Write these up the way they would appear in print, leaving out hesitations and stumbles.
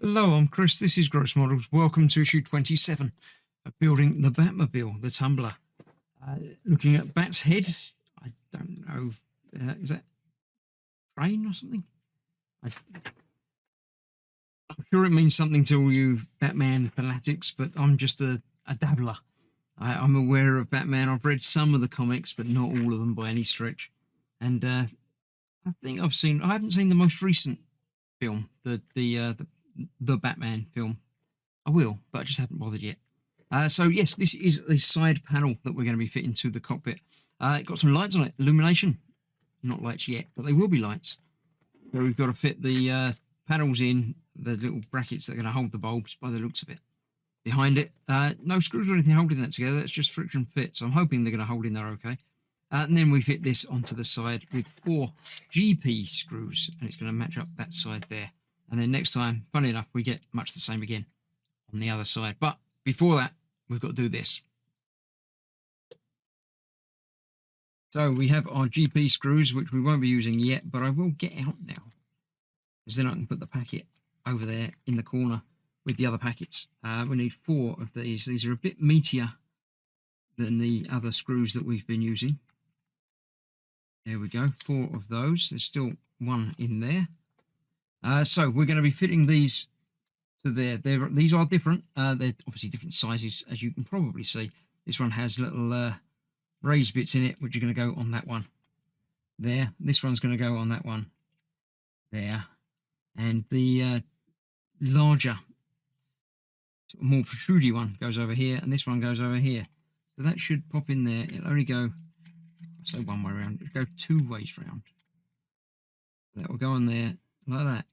Hello, I'm Chris. This is Gross Models. Welcome to issue 27 of building the Batmobile, the Tumbler. Looking at Bat's head. I don't know. Is that train or something? I'm sure it means something to all you Batman fanatics, but I'm just a dabbler. I'm aware of Batman. I've read some of the comics, but not all of them by any stretch. And I think I haven't seen the most recent film, the Batman film. I will, but I just haven't bothered yet. So yes, this is the side panel that we're going to be fitting to the cockpit. It got some lights on it, illumination. Not lights yet, but they will be lights. So we've got to fit the panels in, the little brackets that are going to hold the bulbs by the looks of it. Behind it, no screws or anything holding that together. It's just friction fit. So I'm hoping they're going to hold in there okay. And then we fit this onto the side with 4 GP screws, and it's going to match up that side there. And then next time, funny enough, we get much the same again on the other side. But before that, we've got to do this. So we have our GP screws, which we won't be using yet, but I will get out now, because then I can put the packet over there in the corner with the other packets. We need 4 of these. These are a bit meatier than the other screws that we've been using. There we go, 4 of those. There's still 1 in there. So we're going to be fitting these to there. These are different. They're obviously different sizes, as you can probably see. This one has little raised bits in it, which are going to go on that one there. This one's going to go on that one there. And the larger, more protrudy one goes over here, and this one goes over here. So that should pop in there. It'll only go, I say one way around, it'll go 2 ways round. That will go on there like that.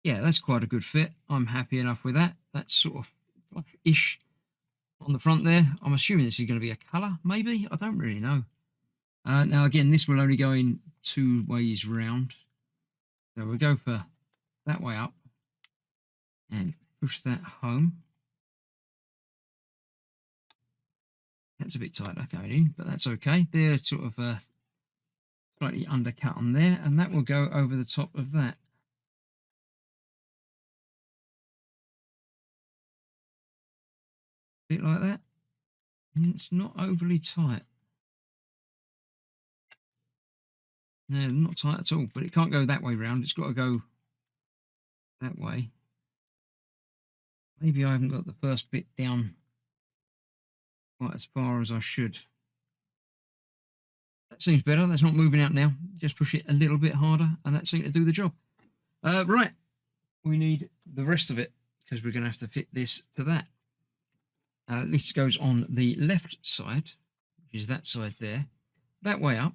Yeah, that's quite a good fit. I'm happy enough with that. That's sort of flush-ish on the front there. I'm assuming this is going to be a colour, maybe. I don't really know. Now, again, this will only go in 2 ways round. So we'll go for that way up and push that home. That's a bit tight going in, but that's okay. They're sort of slightly undercut on there, and that will go over the top of that. A bit like that. And it's not overly tight. No, not tight at all, but it can't go that way round. It's got to go that way. Maybe I haven't got the first bit down quite as far as I should. That seems better. That's not moving out now. Just push it a little bit harder, and that seemed to do the job. Right, we need the rest of it, because we're going to have to fit this to that. This goes on the left side, which is that side there. That way up.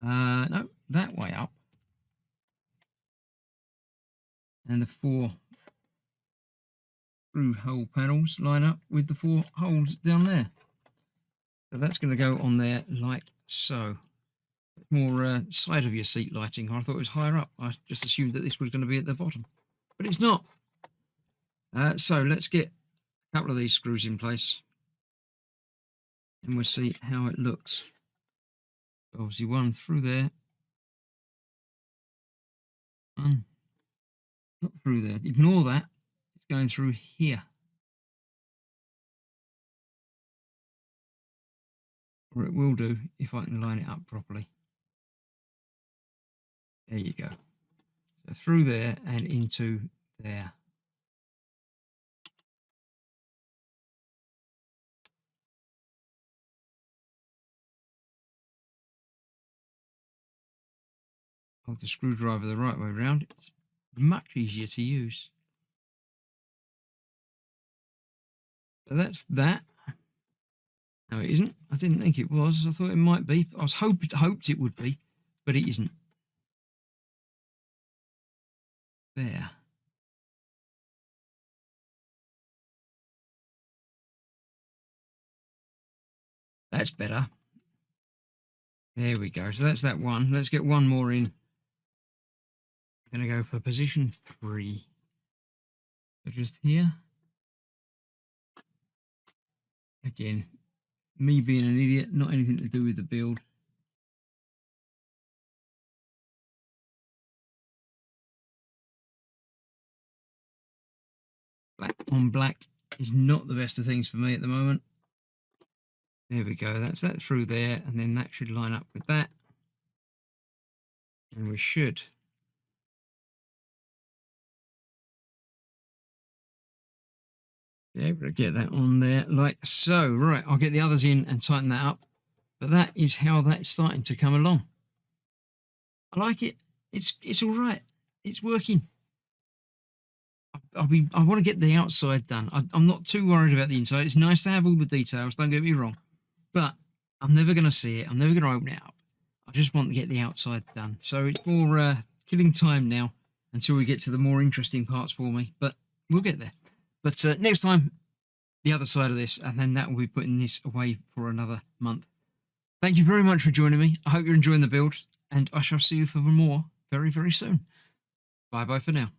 No, that way up. And the 4 screw hole panels line up with the 4 holes down there. So that's going to go on there like so. More side of your seat lighting. I thought it was higher up. I just assumed that this was going to be at the bottom, but it's not. So let's get a couple of these screws in place, and we'll see how it looks. Obviously, 1 through there. Not through there. Ignore that. It's going through here. Or it will do if I can line it up properly. There you go. So through there and into there. Hold the screwdriver the right way around. It's much easier to use. So that's that. No, it isn't. I didn't think it was. I thought it might be. I was hoped it would be, but it isn't. There. That's better. There we go. So that's that one. Let's get 1 more in. I'm going to go for position 3. So just here. Again, me being an idiot, not anything to do with the build. Black on black is not the best of things for me at the moment. There we go. That's that through there, and then that should line up with that. And we should be able to get that on there like so. Right, I'll get the others in and tighten that up. But that is how that's starting to come along. I like it. It's all right. It's working. I want to get the outside done. I'm not too worried about the inside. It's nice to have all the details, don't get me wrong. But I'm never going to see it. I'm never going to open it up. I just want to get the outside done. So it's more killing time now until we get to the more interesting parts for me. But we'll get there. But next time, the other side of this, and then that will be putting this away for another month. Thank you very much for joining me. I hope you're enjoying the build, and I shall see you for more very, very soon. Bye-bye for now.